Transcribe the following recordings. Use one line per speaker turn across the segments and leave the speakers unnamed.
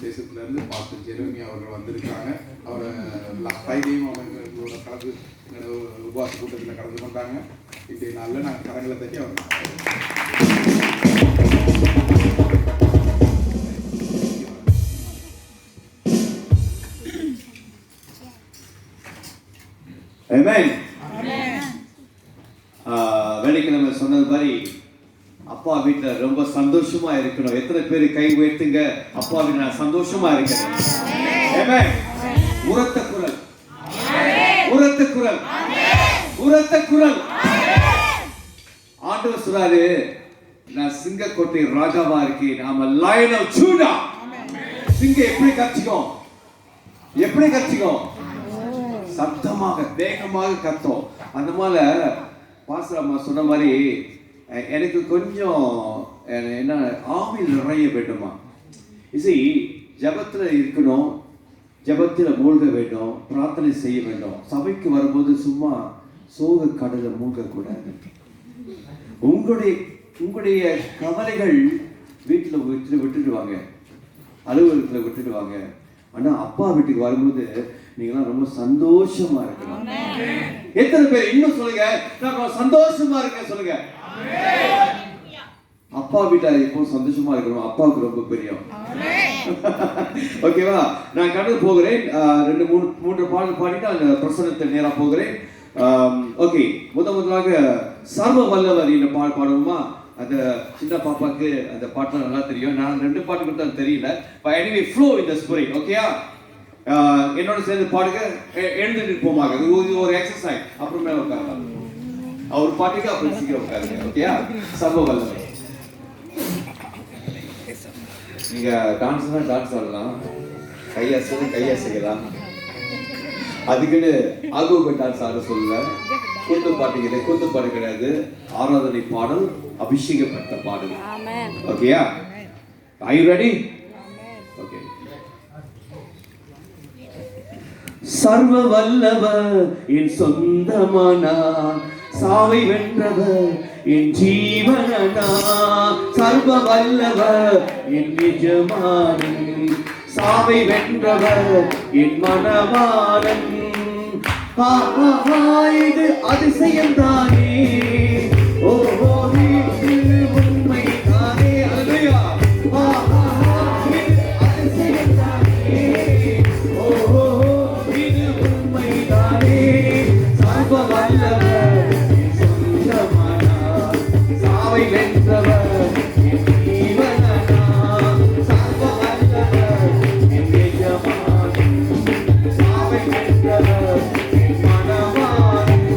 தேசத்திலிருந்து பார்த்து ஜெரமி அவர்கள் வந்திருக்காங்க. அவரை ஃப்ரைடேயும் அவங்களோட கலந்து உபவாச கூட்டத்தில் கலந்து கொண்டாங்க. இன்றைய நாளில் நாங்கள் கரங்களை தட்டி அவர்
வெள்ளிக்கிழமை சொன்னது மாதிரி அப்பா வீட்டுல ரொம்ப சந்தோஷமா இருக்கணும். எத்தனை பேர் கை உயர்த்துங்க, அப்பா வீட்டுல நான் சந்தோஷமா இருக்கேன். உரத்த குரல், உரத்த குரல், உரத்த குரல். ஆண்டவர் சொல்றாரு, நான் சிங்கக்கோட்டை ராஜாவா இருக்கேன். நாம லயன் ஆஃப் ஜூடா. சிங்கம் எப்படி கத்திக்கும், எப்படி கத்திக்கும்? சத்தமாக வேகமாக கத்தும். அந்த மாதிரி பாஸ்டர் அம்மா சொன்ன மாதிரி எனக்கு கொஞ்சம் என்ன ஆவியில் நிறைய வேண்டுமா. இசை ஜபத்தில் இருக்கணும், ஜபத்தில் மூழ்க வேண்டும், பிரார்த்தனை செய்ய வேண்டும். சபைக்கு வரும்போது சும்மா சோக கடலை மூழ்கக்கூடாது. உங்களுடைய கவலைகள் வீட்டில் விட்டுடுவாங்க, அலுவலகத்தில் விட்டுடுவாங்க. ஆனால் அப்பா வீட்டுக்கு வரும்போது நீங்களாம் ரொம்ப சந்தோஷமா இருக்கணும். எத்தனை பேர் இன்னும் சொல்லுங்க, நான் சந்தோஷமா இருக்கேன் சொல்லுங்க. அப்பா வீட்டுல எப்போ சந்தோஷமா இருக்கணும், அப்பாவுக்கு ரொம்ப பிரியம். ஓகேவா? நான் கடந்து போகிறேன். 2-3 பாடல் பாடிட்டு அந்த பிரசனத்தை நேரா போகிறேன். ஓகே, முதலாக சர்வ வல்லவர் இந்த பாடுவோமா? அந்த சின்ன பாப்பாக்கு அந்த பாட்டு நல்லா தெரியும். நான் 2 பாட்டு கொடுத்தா தெரியல. எனிவே ஃப்ளோ இன் தி ஸ்பிரிட். ஓகேயா? என்னோட சேர்ந்து பாடுங்க. எழுந்துட்டு போமாங்க, இது ஒரு எக்ஸசைஸ். அப்புறமே உட்காரலாம். அவர் பாட்டுக்கு அப்புறம் சீக்கிரம் உட்காருங்க. ஓகேயா? சர்வ வல்லவர். நீங்க டான்ஸ்னா டான்ஸ் ஆடலாம், கையசைக்கலாம். அதுக்குன்னு ஆகோக டான்ஸ் ஆட சொல்லல. கூத்து பாட்டு கூத்து பாட்டு கிடையாது. ஆராதனை பாடல், அபிஷேகப்பட்ட பாடல். ஓகேயா? Are you ready? Okay. சர்வ வல்லவர் என் சொந்தமானா, சாவை வென்றவர் என் ஜீவனா. சர்வ வல்லவர் என் நிஜமானன், சாவை வென்றவர் என் மனமானன். இது அதிசயம் தானே, ஓஹோ இது உண்மை தானே. அல்லேலூயா. அதிசயம் தானே, ஓஹோ இது உண்மை தானே. சர்வ வல்லவர் என் சொந்தமானா, சாவை வென்றவர் என் ஜீவனா. சர்வ வல்லவர் என் நிஜமானன், சாவை வென்றவர் என் மனமானன்.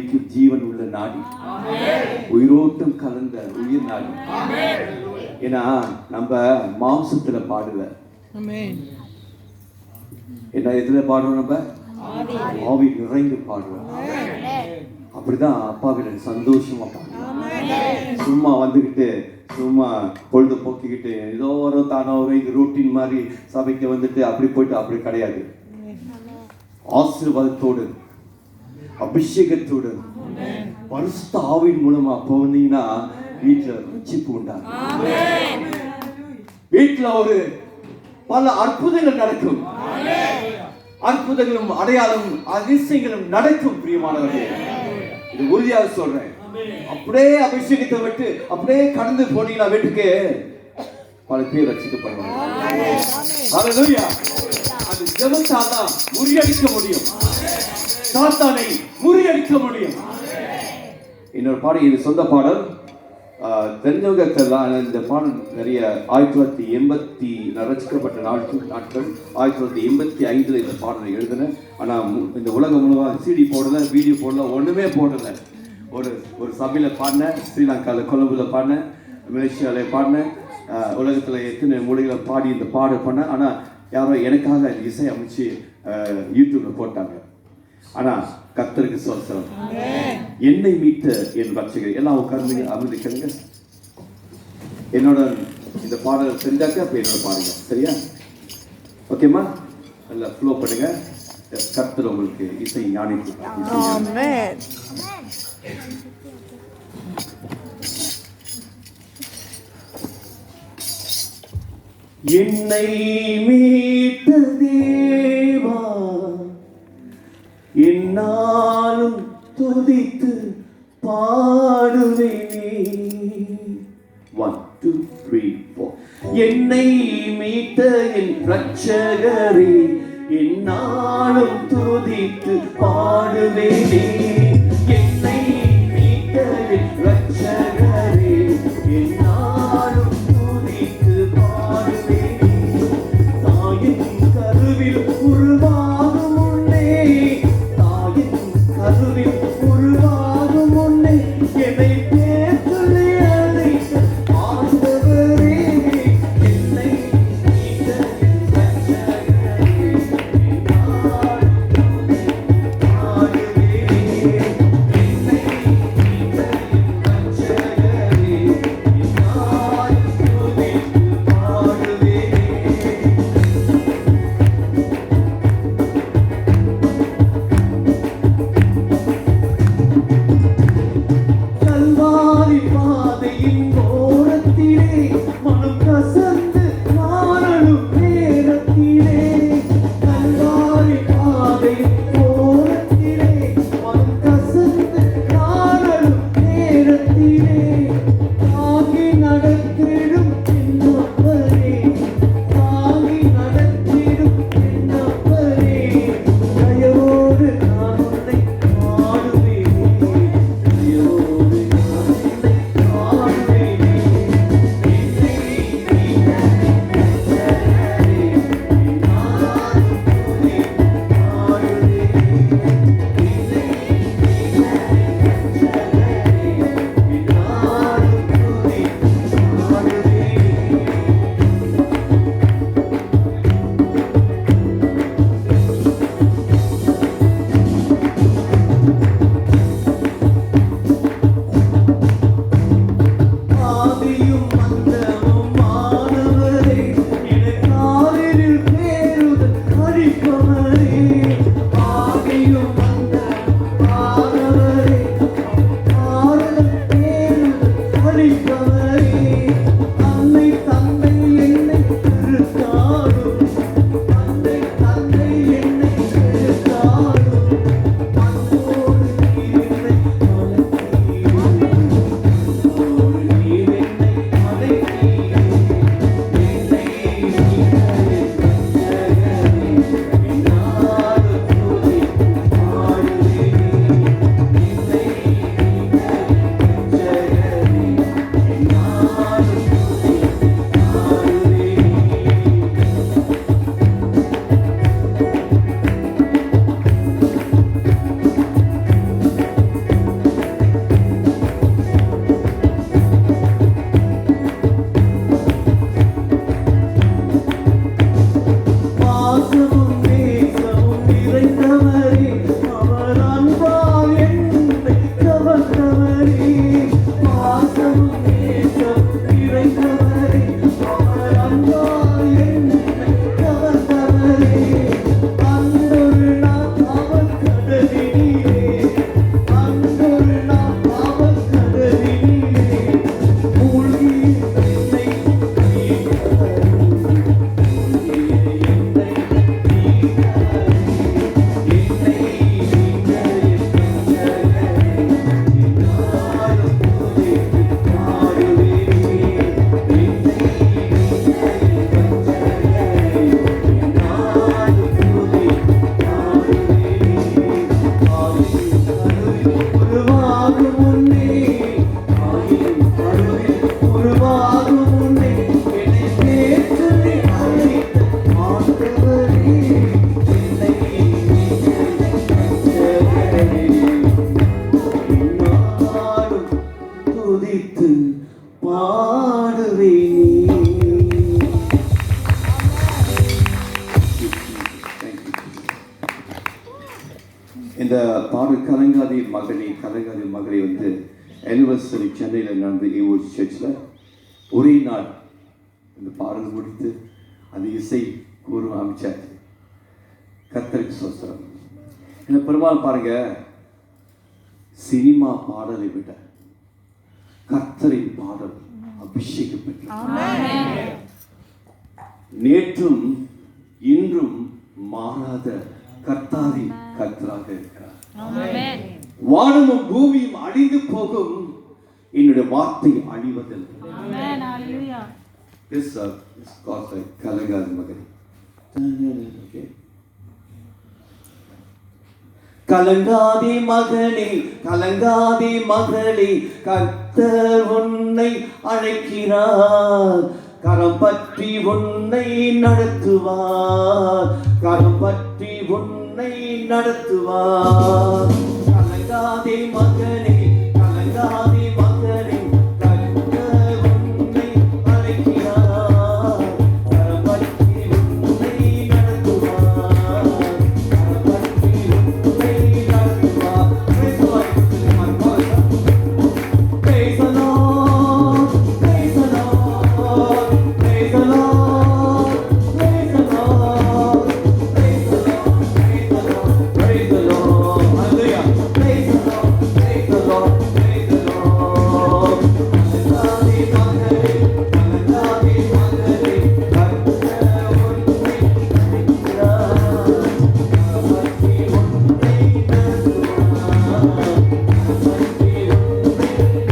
துதிக்கு ஜீவன் உள்ள நாடி, உயிரோட்டம் கலந்த உயிர் நாடி. ஏன்னா நம்ம மாம்சத்துல பாடல, என்ன எதுல பாடுறோம்? நம்ம ஆவி நிறைந்து பாடுறோம். அப்படிதான் அப்பாவில சந்தோஷமா பாடுறோம். சும்மா வந்துகிட்டு சும்மா பொழுது போக்கிக்கிட்டு ஏதோ வரும் தானோ வரும், இது ரூட்டீன் மாதிரி சபைக்கு வந்துட்டு அப்படி போயிட்டு அப்படி கிடையாது. ஆசீர்வாதத்தோடு அபிஷேகத்தோடு பரிசுத்த ஆவியின் மூலமா போனீங்கன்னா வீட்டுல ரட்சிப்பு உண்டாகும். வீட்டுல ஒரு பல அற்புதங்கள் நடக்கும். அற்புதங்களும் அடையாளமும் அதிசயங்களும் நடக்கும். பிரியமானவர்களே, இது உறுதியாக சொல்றேன். அப்படியே அபிஷேகத்தை விட்டு அப்படியே கடந்து போனீங்கன்னா வீட்டுக்கு பல பேர் ரட்சிக்கப்படுவாங்க. ஹல்லேலூயா. அது ஜெபத்தால் தான் முறியடிக்க முடியும், சாத்தானை முறியடிக்க முடியும். இன்னொரு பாடல், இது சொந்த பாடல், தெரிஞ்சவங்க தெரியலாம். இந்த பாடல் நிறைய 1980 ரசிக்கப்பட்ட நாட்கள் 1985 இந்த பாடலை எழுதினேன். ஆனால் இந்த உலகம் முழுவதும் சிடி போடல, வீடியோ போடல, ஒன்றுமே போடலை. ஒரு சபையில் பாடினேன், ஸ்ரீலங்காவில் கொலம்புல பாடினேன், மலேசியாவில் பாடினேன், உலகத்தில் எத்தனை மொழிகளை பாடி இந்த பாடல் பண்ணேன். ஆனால் யாரோ எனக்காக இசை அமைச்சு யூடியூப்ல போட்டாங்க. ஆனால் கர்த்தருக்கு ஸ்தோத்திரம். என்னை மீட்ட என் ரட்சகர். எல்லாம் உட்கார்ந்து அமர்ந்திருக்கிறீங்க. என்னோட இந்த பாடல் செஞ்சாக்க அப்ப என்னோட பாருங்க, சரியா? ஓகேம்மா, நல்லா ஃப்ளோ பண்ணுங்க. கர்த்தர் உங்களுக்கு இசை ஞானிக்கு. என்னை மீட்ட தேவா என்னாலும் துதித்து பாடுவேனே. 1 2 3 4. என்னை மீட்ட என் ரட்சகரே என்னாலும் துதித்து பாடுவேனே. என்னை மீட்ட என் ரட்சகரே என்னாலும் துதித்து பாடுவேனே. தாயின் கருவில் உருவாகும் முன்னே, தாயின் கருவில் உருவாகும் முன்னே என்னை பேர் சொல்லி அழைத்த ஆண்டவரே. என்னை மீட்ட என் ரட்சகரே என்னாலும் துதித்து பாடுவேனே. மகனை கலைஞர் மகளை வந்து ஆனிவர்சரி சென்னையில் நடந்த ஏஓசி சர்ச்சில் ஒரே நாள் இந்த பாடல் முடித்து அந்த இசை கூறு அமைச்சார். கர்த்தருக்கு ஸ்தோத்திரம். என்ன பெருமாள் பாருங்க, சினிமா பாடலை விட கர்த்தரின் பாடல் அபிஷேகம் பெற்றது. நேற்றும் இன்றும் மாறாத கர்த்தாதி கர்த்தராக இருக்கிறார். வானமும் பூமியும் அழிந்து போகும், என்னுடைய வார்த்தை அழிவதில்லை. கலங்காத மகன், கலங்காதே மகனே, கலங்காதே மகளே, கர்த்தர் உன்னை அழைக்கிறார். கரம் பற்றி உன்னை நடத்துவார், கரம் பற்றி உன்னை நடத்துவார். கலங்காதே மகனே, கலங்காதே மகனே, கர்த்தர் உன்னை அழைக்கிறார். கரம் பற்றி உன்னை நடத்துவார், கரம் பற்றி உன்னை நடத்துவார். Praise the Lord. Praise the Lord. Praise the Lord. Praise the Lord. Praise the Lord. Praise the Lord. Praise the Lord. Praise the Lord. Hallelujah. Praise the Lord. Praise the Lord. Praise the Lord. கலங்காதே மகளே, கலங்காதே மகளே, கர்த்தர் உன்னை அழைக்கிறார். கரம் பற்றி உன்னை நடத்துவார், கரம் பற்றி உன்னை நடத்துவார்.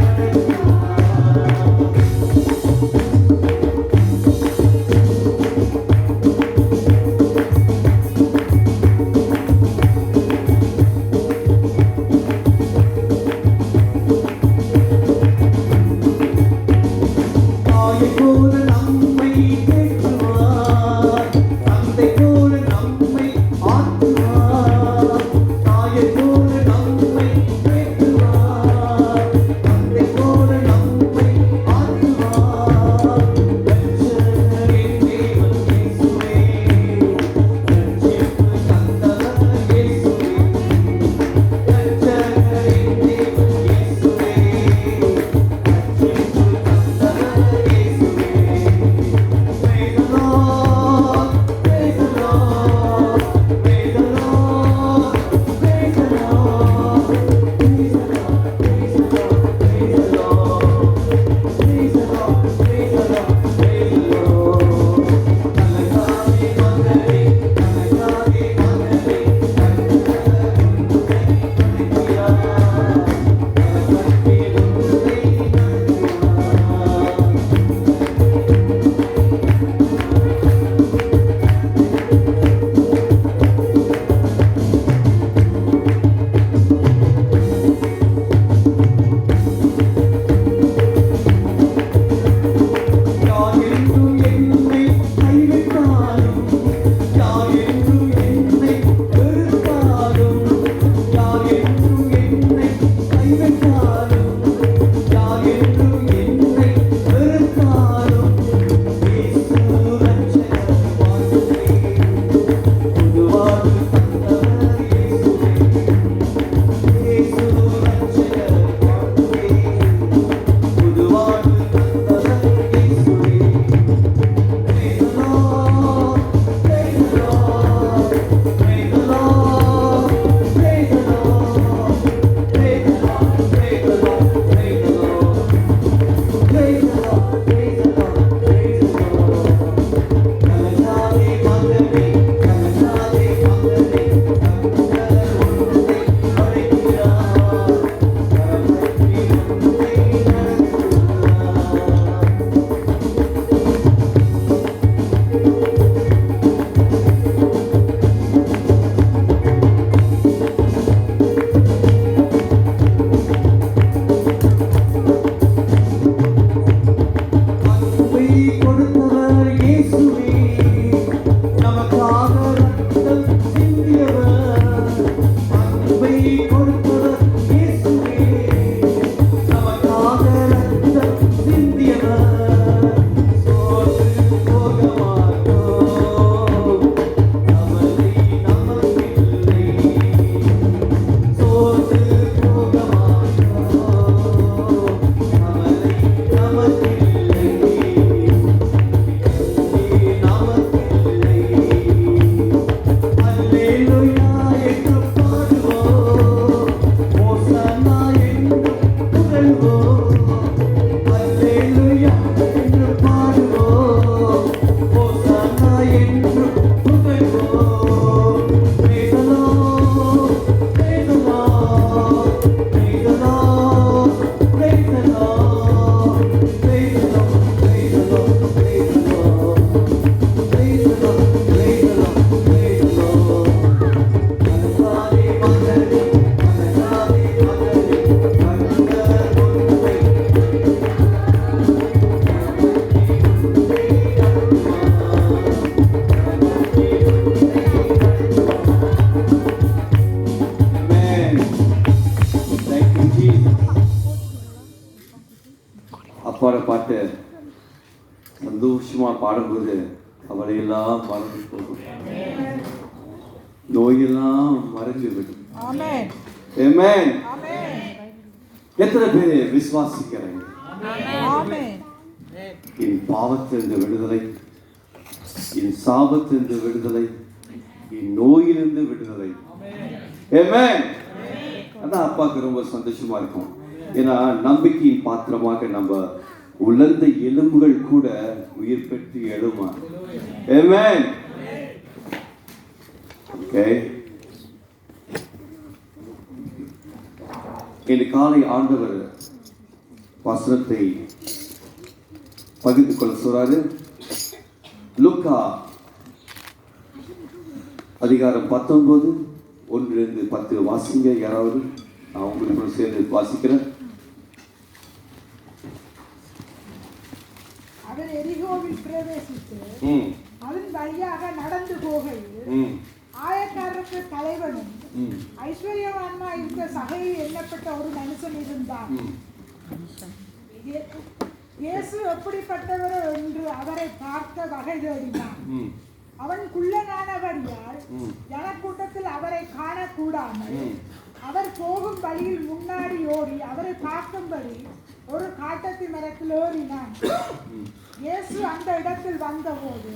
தாயை போல நம்மை தேற்றுவார், தந்தை போல நம்மை ஆற்றுவார். தாயை போல நம்மை தேற்றுவார், தந்தை போல நம்மை ஆற்றுவார். ரட்சகரின் தேவன் இயேசுவே, ரட்சிப்பு தந்தவர் இயேசுவே. ரட்சகரின் தேவன் இயேசுவே, ரட்சிப்பு தந்தவர் இயேசுவே. Praise the Lord, praise the Lord, praise the Lord, praise the Lord, praise the Lord, praise the Lord, praise the Lord, praise the Lord, praise the Lord, praise the Lord. கலங்காதே மகளே, கலங்காதே மகளே, கர்த்தர் உன்னை அழைக்கிறார். கரம் பற்றி உன்னை நடத்துவார். யார் என்றும் என்னை கைவிட்டாலும், யார் என்றும் என்னை வெறுத்தாலும், யார் என்றும் என்னை கைவிட்டாலும், யார் என்றும் என்னை வெறுத்தாலும், இயேசு ரட்சகர் வாழ்வே, புது வாழ்வு தந்தவர் இயேசுவே. இயேசு ரட்சகர் வாழ்வே, புது வாழ்வு தந்தவர் இயேசுவே. Praise the Lord, praise the Lord, praise the Lord, praise the Lord, praise the Lord, praise அப்பாவோட பாட்டு சந்தோஷமா பாடும்போது கவலையெல்லாம் மறந்து போகும், நோயெல்லாம் மறைந்து விடும். ஆமென். எத்தனை பேர் விசுவாசிக்கிறீங்க? என் பாவத்திலிருந்து விடுதலை, என் சாபத்திலிருந்து விடுதலை, என் நோயிலிருந்து விடுதலை. ஆமென். அதான் அப்பாவுக்கு ரொம்ப சந்தோஷமா இருக்கும். ஏன்னா நம்பிக்கையின் பாத்திரமாக நம்ம உலர்ந்த எலும்புகள் கூட உயிர் பெற்று எழுமா. ஆமென். ஓகே, இந்த காலை ஆண்டவர் வசனத்தை பகிர்ந்து கொள்ள சொல்றாரு. லூக்கா அதிகாரம் 19 1-10 வாசிங்க. யாராவது? நான் உங்களுக்கு சேர்ந்து வாசிக்கிறேன்.
அவர் எரிகோவில் பிரவேசித்து அதன் வழியாக நடந்து போகையில் ஆயக்காரருக்கு தலைவனும் ஐஸ்வர்யவான்மா இருந்த சகையை எண்ணப்பட்ட ஒரு மனுஷன் இருந்தான். இயேசு எப்படிப்பட்டவர் என்று அவரை பார்க்க வகை தேடினான். அவன் குள்ளனானபடியால் ஜனக்கூட்டத்தில் அவரை காணக்கூடாமல் அவர் போகும் வழியில் முன்னாடி ஓடி அவரை பார்க்கும்படி ஒரு காட்டத்தி மரத்தில் ஏறினான். இயேசு அந்த இடத்தில் வந்தபோது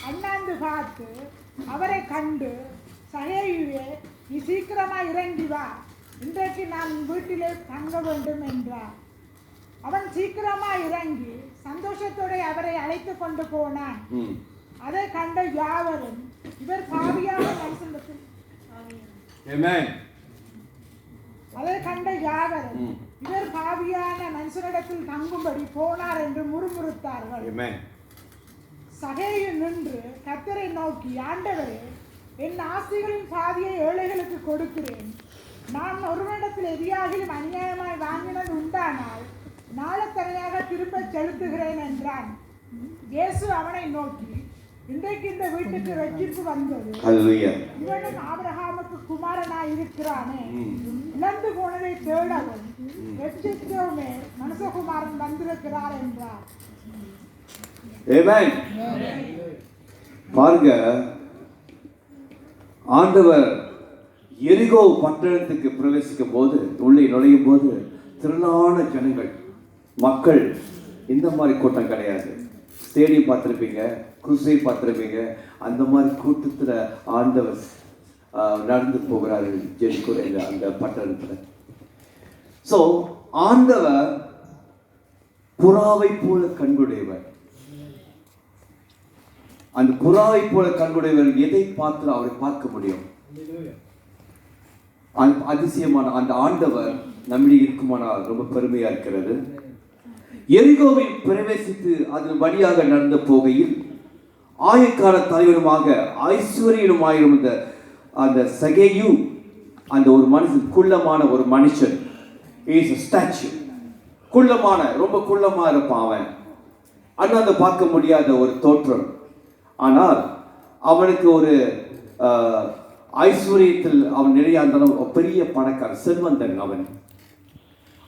அண்ணாந்து பார்த்து அவரை கண்டு, சகேயுவே, நீ சீக்கிரமா இறங்கி வா, இன்றைக்கு நான் வீட்டிலே தங்க வேண்டும் என்றார். அவன் சீக்கிரமா இறங்கி சந்தோஷத்தோட அவரை அழைத்து கொண்டு போனான். அதை கண்ட யாவரும் இவர் பாவியான மனுஷனிடத்தில் அதை கண்ட யாவரும் இவர் பாவியான மனுஷனிடத்தில் தங்கும்படி போனார் என்று முறுமுறுத்தார்கள். சகேயு நின்று கர்த்தரை நோக்கி, ஆண்டவரே, என் ஆஸ்திகளின் பாதியை ஏழைகளுக்கு கொடுக்கிறேன். நான் ஒருவனிடத்தில் எதியாகிலும் அநியாயமாய் வாங்கினது உண்டானால் நாளத்தனையாக திரும்ப செலுத்துகிறேன் என்றான். இயேசு அவனை நோக்கி, இன்றைக்கு இந்த வீட்டுக்கு ரட்சிப்பு வந்தது, இவனும் ஆபிரகாமுக்கு குமாரனாய் இருக்கிறானே. இழந்து போனதை தேடவும் ரட்சிக்கவுமே மனுஷகுமாரன் வந்திருக்கிறார் என்றார்.
பாருங்க, ஆண்டவர் எரிகோ பட்டணத்துக்கு பிரவேசிக்கும் போது, உள்ளே நுழையும் போது திரளான ஜனங்கள், மக்கள். இந்த மாதிரி கூட்டம் கிடையாது. ஸ்டேடியம் பார்த்துருப்பீங்க, குருசை பார்த்துருப்பீங்க. அந்த மாதிரி கூட்டத்தில் ஆண்டவர் நடந்து போகிறாரு ஜெரிகோ அந்த பட்டணத்தில். ஸோ ஆண்டவர் புறாவை போல கண்குடையவர். அந்த புறாவை போல கண்குடையவர் எதை பார்த்து அவரை பார்க்க முடியும்? அதிசயமான அந்த ஆண்டவர் நம்மிடையே இருக்குமானால் ரொம்ப பெருமையா இருக்கிறது. எரிகோவில் பிரவேசித்து அதன் வழியாக நடந்த போகையில் ஆயக்கார தலைவருமாக ஐஸ்வர்யனுமாயிருந்த அந்த சகேயு, அந்த ஒரு மனுஷன், குள்ளமான ஒரு மனுஷன், ஸ்டாச்சு, குள்ளமான, ரொம்ப குள்ளமா இருப்பான் அவன். அண்ணாந்து பார்க்க முடியாத ஒரு தோற்றம். ஆனால் அவனுக்கு ஒரு ஐஸ்வர்யத்தில் அவன் நிறைய இருந்தாலும் பெரிய பணக்காரன், செல்வந்தன் அவன்.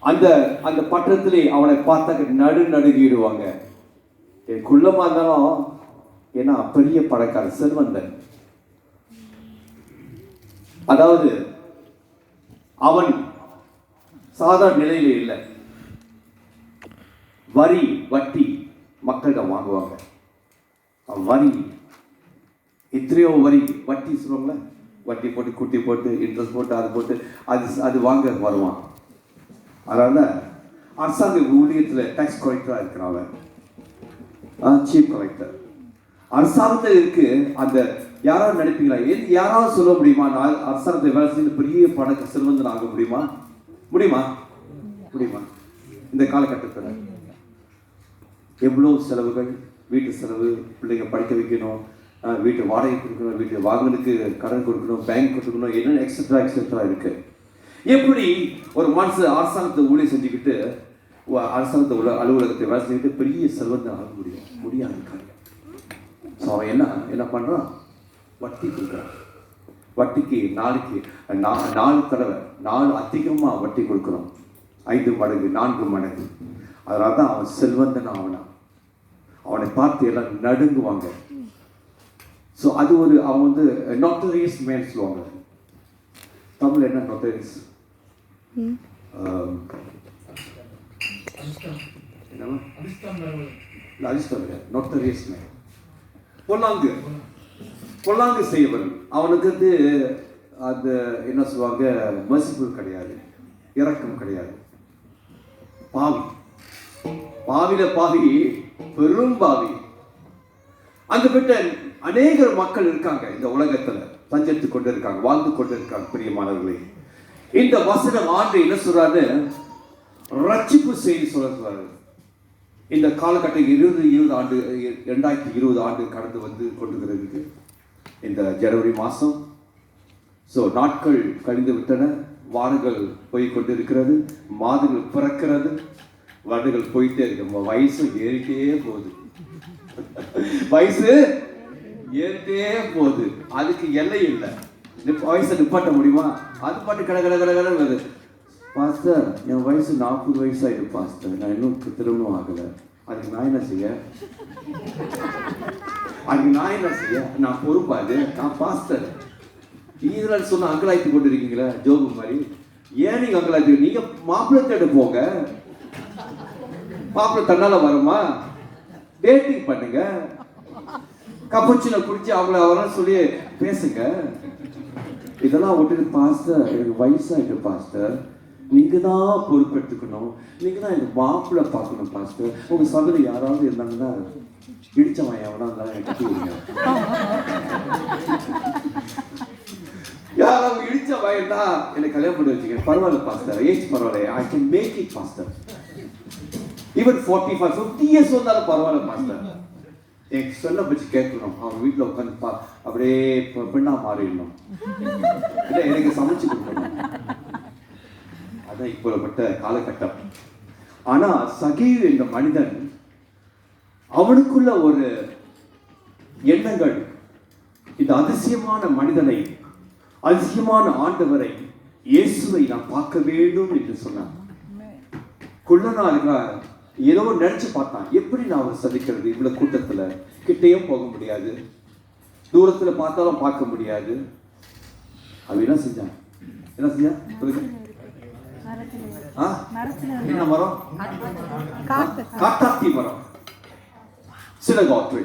அந்த அந்த பட்டணத்திலே அவனை பார்த்தாக்க நடுங்கிடுவாங்க. குள்ளமா இருந்தாலும், ஏன்னா பெரிய பணக்காரன், செல்வந்தன். அதாவது அவன் சாதாரண நிலையில இல்லை. வரி வட்டி மக்களிடம் வாங்குவாங்க. வரி எத்தனையோ வரி வட்டி சொல்லுவாங்களே, வட்டி போட்டு குட்டி போட்டு இன்ட்ரெஸ்ட் போட்டு அது போட்டு அது வாங்க வருவான். அதனால அரசாங்க ஊழியத்தில் டேக்ஸ் கலெக்டராக இருக்கிறான் அவன், சீஃப் கலெக்டர். அரசாங்கத்தில் இருக்கு. அந்த யாராவது நினைப்பீங்களா? யாராவது சொல்ல முடியுமா, நான் அரசாங்கத்தை வேலை செய்து பெரிய பணக்க செல்வந்தன் ஆக முடியுமா? முடியுமா? இந்த காலகட்டத்தில் எவ்வளோ செலவுகள், வீட்டு செலவு, பிள்ளைங்க படிக்க வைக்கணும், வீட்டு வாடகை கொடுக்கணும், வீட்டு வாகனத்துக்கு கடன் கொடுக்கணும், பேங்க் கொடுக்கணும், என்னென்ன எக்ஸெட்ரா இருக்கு. எப்படி ஒரு மனுஷன் அரசாங்கத்தை ஊழியம் செஞ்சுக்கிட்டு அரசாங்கத்தை அலுவலகத்தை வேலை செஞ்சுக்கிட்டு பெரிய செல்வந்தன் ஆக முடியாது. ஸோ அவன் என்ன பண்ணுறான்? வட்டி கொடுக்குறான். வட்டிக்கு நாளைக்கு 4 தடவை 4 அதிகமாக வட்டி கொடுக்குறோம். 5 மடங்கு 4 மடங்கு. அதனால தான் அவன் செல்வந்தன் ஆவனான். அவனை பார்த்து எல்லாம் நடுங்குவாங்க. ஸோ அது ஒரு அவன் வந்து நோட்டரியஸ் மேன் சொல்லுவாங்க. தமிழ் என்ன நோட்டரியஸ்? என்னவா? அதிர்ஷ்டம் இல்லை, நோட்டரியஸ் மேன். பொல்லாங்கு செய்யவன். அவனுக்கு வந்து அது என்ன சொல்லுவாங்க, மர்சிஃபுல் கிடையாது, இரக்கம் கிடையாது. பாவில பாவி, பெரும் பாவி. அந்த பெற்ற அநேக மக்கள் இருக்காங்க இந்த உலகத்துல, சஞ்சரித்து கொண்டு இருக்காங்க, வாழ்ந்து கொண்டு இருக்காங்க. பிரியமானவர்களே, இந்த வசனம் ஆண்டு என்ன சொல்றாரு, ரட்சிப்பு செய்தி சொல்றாரு. இந்த காலகட்டம் 2020 ஆண்டு 2020 ஆண்டு கடந்து வந்து கொண்டிருக்கிறது இந்த ஜனவரி மாசம். ஸோ நாட்கள் கழிந்து விட்டன, வாரங்கள் போய் கொண்டிருக்கிறது, மாதங்கள் பிறக்கிறது, வருடங்கள் போயிட்டே இருக்கு. வயசு ஏறிட்டே போகுது, வயசு ஏறிட்டே போகுது. அதுக்கு எல்லை இல்லை. வயசை நிப்பாட்ட முடியுமா? அது பாட்டு கடை வருது. பாஸ்டர், என் வயசு 40 வயசாயிடு பாஸ்டர், நான் இன்னும் திருமணம் ஆகலை. அதுக்கு நான் என்ன செய்ய? நான் பொறுப்பாது, நான் பாஸ்டர். இதெல்லாம் சொன்ன அங்கலாய்த்து கொண்டு இருக்கீங்களா ஜோபு மாதிரி? ஏன் நீங்க அங்கலாய்த்து? நீங்க மாப்பிள்ளை தேட போங்க, மாப்பிள்ளை தன்னால வருமா? டேட்டிங் பண்ணுங்க, கப்பச்சில குடிச்சு அவங்கள வர சொல்லி பேசுங்க. இதெல்லாம் விட்டுட்டு பாஸ்டர் எனக்கு வயசாயிட்டு பாஸ்டர், நீங்க தான் பொறுப்பெடுத்துக்கணும், நீங்க தான் எனக்கு மாப்பிள்ளை பார்க்கணும் பாஸ்டர். உங்க சகோதரி யாராவது இருந்தாங்கன்னா இடிச்சவன் எவனா இருந்தாலும் எனக்கு கட்டி. யாராவது இடிச்சவன் இருந்தா எனக்கு கல்யாணம் பண்ணி வச்சுக்கேன், பரவாயில்ல பாஸ்டர், ஏஜ் பரவாயில்ல, I can make it faster. Even 45-50 years வந்தாலும் பரவாயில்ல பாஸ்டர். எனக்கு சொல்ல பற்றி கேட்கணும், அவங்க வீட்டில் உட்காந்து அப்படியே பெண்ணா மாறிடணும், இல்லை எனக்கு சமைச்சு கொடுக்கணும். அதான் இப்போப்பட்ட காலகட்டம். ஆனா சகீவ் என்ற மனிதன், அவனுக்குள்ள ஒரு எண்ணங்கள், இந்த அதிசயமான மனிதனை, அதிசயமான ஆண்டவரை, இயேசுவை நான் பார்க்க வேண்டும் என்று சொன்னான். குள்ளனா ஏதோ நினைச்சு பார்த்தான், எப்படி நான் அவரை சந்திக்கிறது? இவ்வளவு கூட்டத்துல கிட்டையும் போக முடியாது, தூரத்துல பார்த்தாலும் பார்க்க முடியாது. அவன் என்ன செஞ்சான்? என்ன மரம்? காட்டாத்தி மரம், சினகாக் ட்ரீ.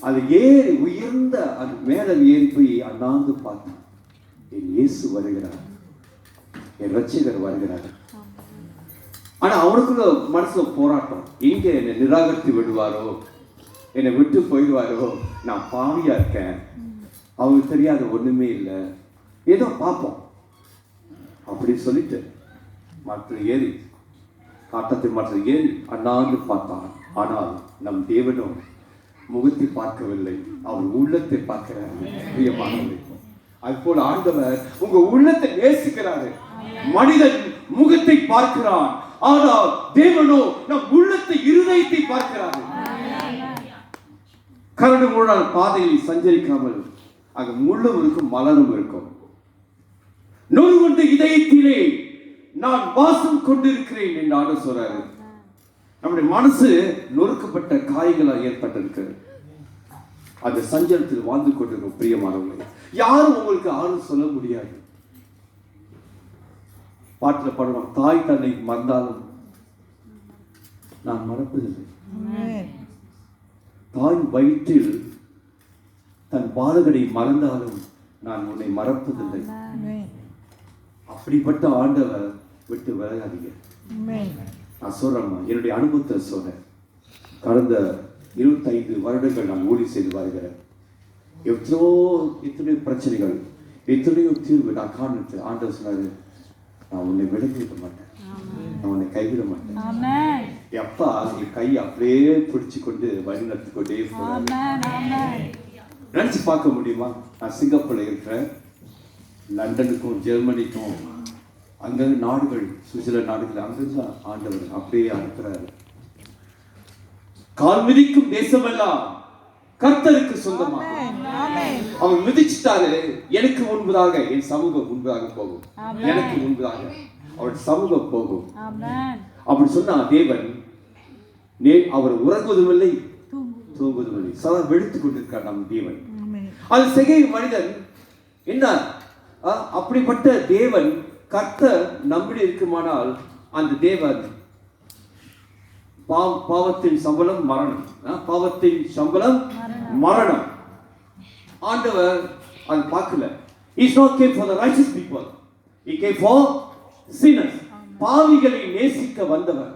அது ஏறி உயர்ந்த அது மேல ஏறி போய் அண்ணாந்து பார்த்தான். என் இயேசு வருகிறார், என் ரட்சிகர் வருகிறார். ஆனா அவனுக்குள்ள மனசுல போராட்டம், எங்க என்னை நிராகரித்து விடுவாரோ, என்னை விட்டு போயிடுவாரோ, நான் பாவியா இருக்கேன், அவனுக்கு தெரியாத ஒண்ணுமே இல்லை, ஏதோ பார்ப்போம் அப்படி சொல்லிட்டு மரத்தில் ஏறி, காட்டத்தின் மரத்தில் ஏறி அண்ணாந்து பார்த்தான். ஆனால் நம் தேவனும் முகத்தை பார்க்கவில்லை, அவர் உள்ளத்தை பார்க்கிறார். அது போல ஆண்டவர் உங்க உள்ளத்தை நேசிக்கிறாரு. மனிதன் முகத்தை பார்க்கிறான், ஆனால் தேவனோ நம் உள்ளத்தை, இருதயத்தை பார்க்கிறாரு. கரடு முரடான பாதையில் சஞ்சரிக்காமல் அங்க முள்ளும் இருக்கும், மலரும் இருக்கும். நொறுங்குண்ட இதயத்திலே நான் வாசம் கொண்டிருக்கிறேன் என்று ஆண்டவர் சொல்றாரு. நம்முடைய மனசு நொறுக்கப்பட்ட காயங்களால் ஏற்பட்டிருக்கு. அந்த சஞ்சலத்தில் வாழ்ந்து கொண்டிருக்கும் பிரியமானவர்களே, யாரும் உங்களுக்கு ஆறுதல் சொல்ல முடியாது. பாட்டில் பாடுவோம், தாய் தன்னை மறந்தாலும் நான் மறப்பதில்லை. தாய் வயிற்றில் தன் பாலகனை மறந்தாலும் நான் உன்னை மறப்பதில்லை. அப்படிப்பட்ட ஆண்டவர் விட்டு விலகாதீங்க. நான் சொல்றேன், என்னுடைய அனுபவத்தை சொல்றேன். கடந்த 25 வருடங்கள் நான் ஊழி செய்து வருகிறேன். எத்தனையோ பிரச்சனைகள், எத்தனையோ தீர்வு நான் காணுச்சு. ஆண்டவர் சொன்னாரு, நான் உன்னை விலகிவிட மாட்டேன், நான் உன்னை கைவிட மாட்டேன். எப்பா நீ கை அப்படியே பிடிச்சு கொண்டு வழி நடத்தி கொண்டே நினைச்சு பார்க்க முடியுமா? நான் சிங்கப்பூர்ல இருக்கிறேன், லண்டனுக்கும் ஜெர்மனிக்கும் அங்க நாடுகள், சுவிட்சர்லாந்து நாடுகள், அங்கிருந்து ஆண்டவர் அப்படியே அனுப்புறாரு. கால் மிதிக்கும் தேசமெல்லாம் கர்த்தருக்கு சொந்தமாக. அவர் மிதிச்சிட்டாரு. எனக்கு முன்பதாக என் சமூகம் முன்பதாக போகும், எனக்கு முன்பதாக அவருடைய சமூகம் போகும். அப்படி சொன்னா தேவன் அவர் உறங்குவதும் இல்லை, தூங்குவதும் இல்லை, சதா வெளுத்துக் கொண்டிருக்கார் நம் தேவன். அது செகை மனிதன் என்ன அப்படிப்பட்ட தேவன் கர்த்தர் நம்மிடம் இருக்குமானால் அந்த தேவன் பாவத்தின் சம்பளம் மரணம், பாவத்தின் சம்பளம் மரணம். ஆண்டவர் அது பார்க்கல. He is not came for the righteous people, he came for sinners. பாவிகளை நேசிக்க வந்தவர்,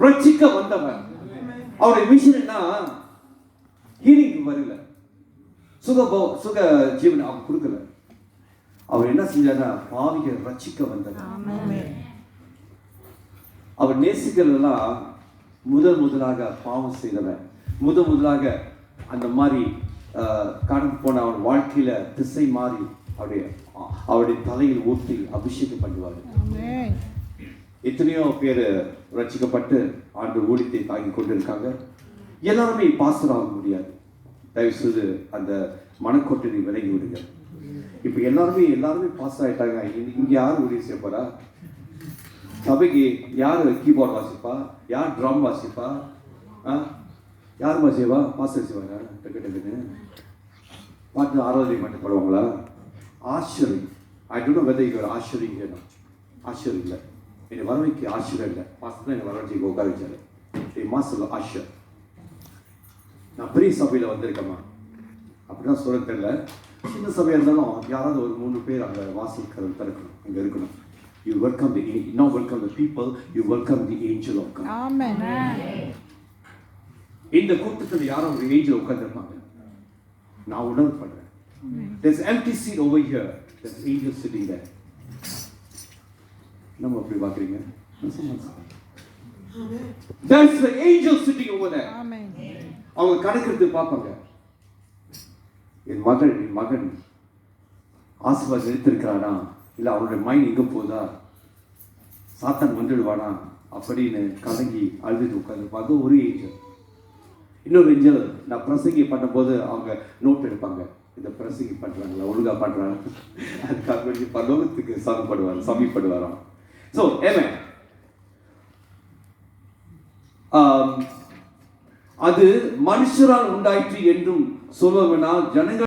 ரட்சிக்க வந்தவர். அவருடைய மிஷன் என்ன? ஹீலிங் வரல, சுக ஜீவன் அவர் கொடுக்கல. அவர் என்ன செஞ்சார்னா பாவிகளை ரட்சிக்க வந்தவர். அவர் நேசிக்கிறதெல்லாம் முதலாக பாவம் செய்தவன், முதலாக அந்த மாதிரி கடந்து போன அவன் வாழ்க்கையில திசை மாறி அவருடைய தலையில் ஊற்றி அபிஷேகம் பண்ணுவார். எத்தனையோ பேர் ரட்சிக்கப்பட்டு ஆண்டு ஊழியத்தை தாங்கி கொண்டிருக்காங்க. எல்லாருமே பாஸ்டர் ஆக முடியாது. தயவு செய்து அந்த மனக்கோட்டை விலகி விடுங்க. இப்ப எல்லாருமே பாஸ் ஆயிட்டாங்க. இங்க யார் ஊழியம் செய்ய போறா? சபைக்கு யார் கீபோர்ட் வாசிப்பா, யார் ட்ரம் வாசிப்பா, யாருமா செய்வா? பாஸ்டர் செய்வாங்க. டக்குன்னு பாட்டு ஆராதனை பாட்டு பாடுவாங்களா? ஆச்சரியம். I don't know whether you are ஆச்சரியம் இல்லை. ஆச்சரியம் இல்லை, என்னை வரவைக்கு ஆச்சரியம் இல்லை. பாஸ்டர் தான் என்னை வரவழைச்சி உட்கார வச்சாரு. மாஸ்டர் ஆச்சர். நான் பெரிய சபையில் வந்திருக்கேம்மா அப்படின்னா சொல்ல தெரியல. சின்ன சபையாக இருந்தாலும் யாராவது ஒரு 3 பேர் அங்கே வாசிக்கிறது திறக்கணும், அங்கே இருக்கணும். You welcome not welcome the people, you welcome the angel of God.
Amen.
இந்த கூட்டத்தில் யாரோ ஒரு ஏஞ்சல் உட்கார்ந்திருப்பாங்க. நான் உணர்வு பண்றேன். There's empty seat over here. There's angel sitting there. நம்ம அப்படி பாக்குறீங்க? There's the angel sitting over there.
Amen.
அவங்க கடக்கிறது பார்ப்பாங்க. என் மகன் ஆசீர்வாதம் எடுத்திருக்கிறானா, இல்லை அவனுடைய மைண்ட் எங்கே போதா, சாத்தான் வந்துடுவானா அப்படின்னு கலங்கி அழுதுட்டு உட்காந்துருப்பாங்க. ஒரு ஏஞ்சல். இன்னொரு ஏஞ்சல் நான் பிரசங்கி பண்ணும்போது அவங்க நோட் எடுப்பாங்க. இந்த பிரசங்கி பண்ணுறாங்களா, ஒழுங்காக பண்ணுறாங்க, அதுக்காக வேண்டி பரலோகத்துக்கு சமீபடுவாராம். ஸோ அது மனுஷரால் உண்டாயிற்று என்றும் சொல்லுவனால் ஜனங்கள்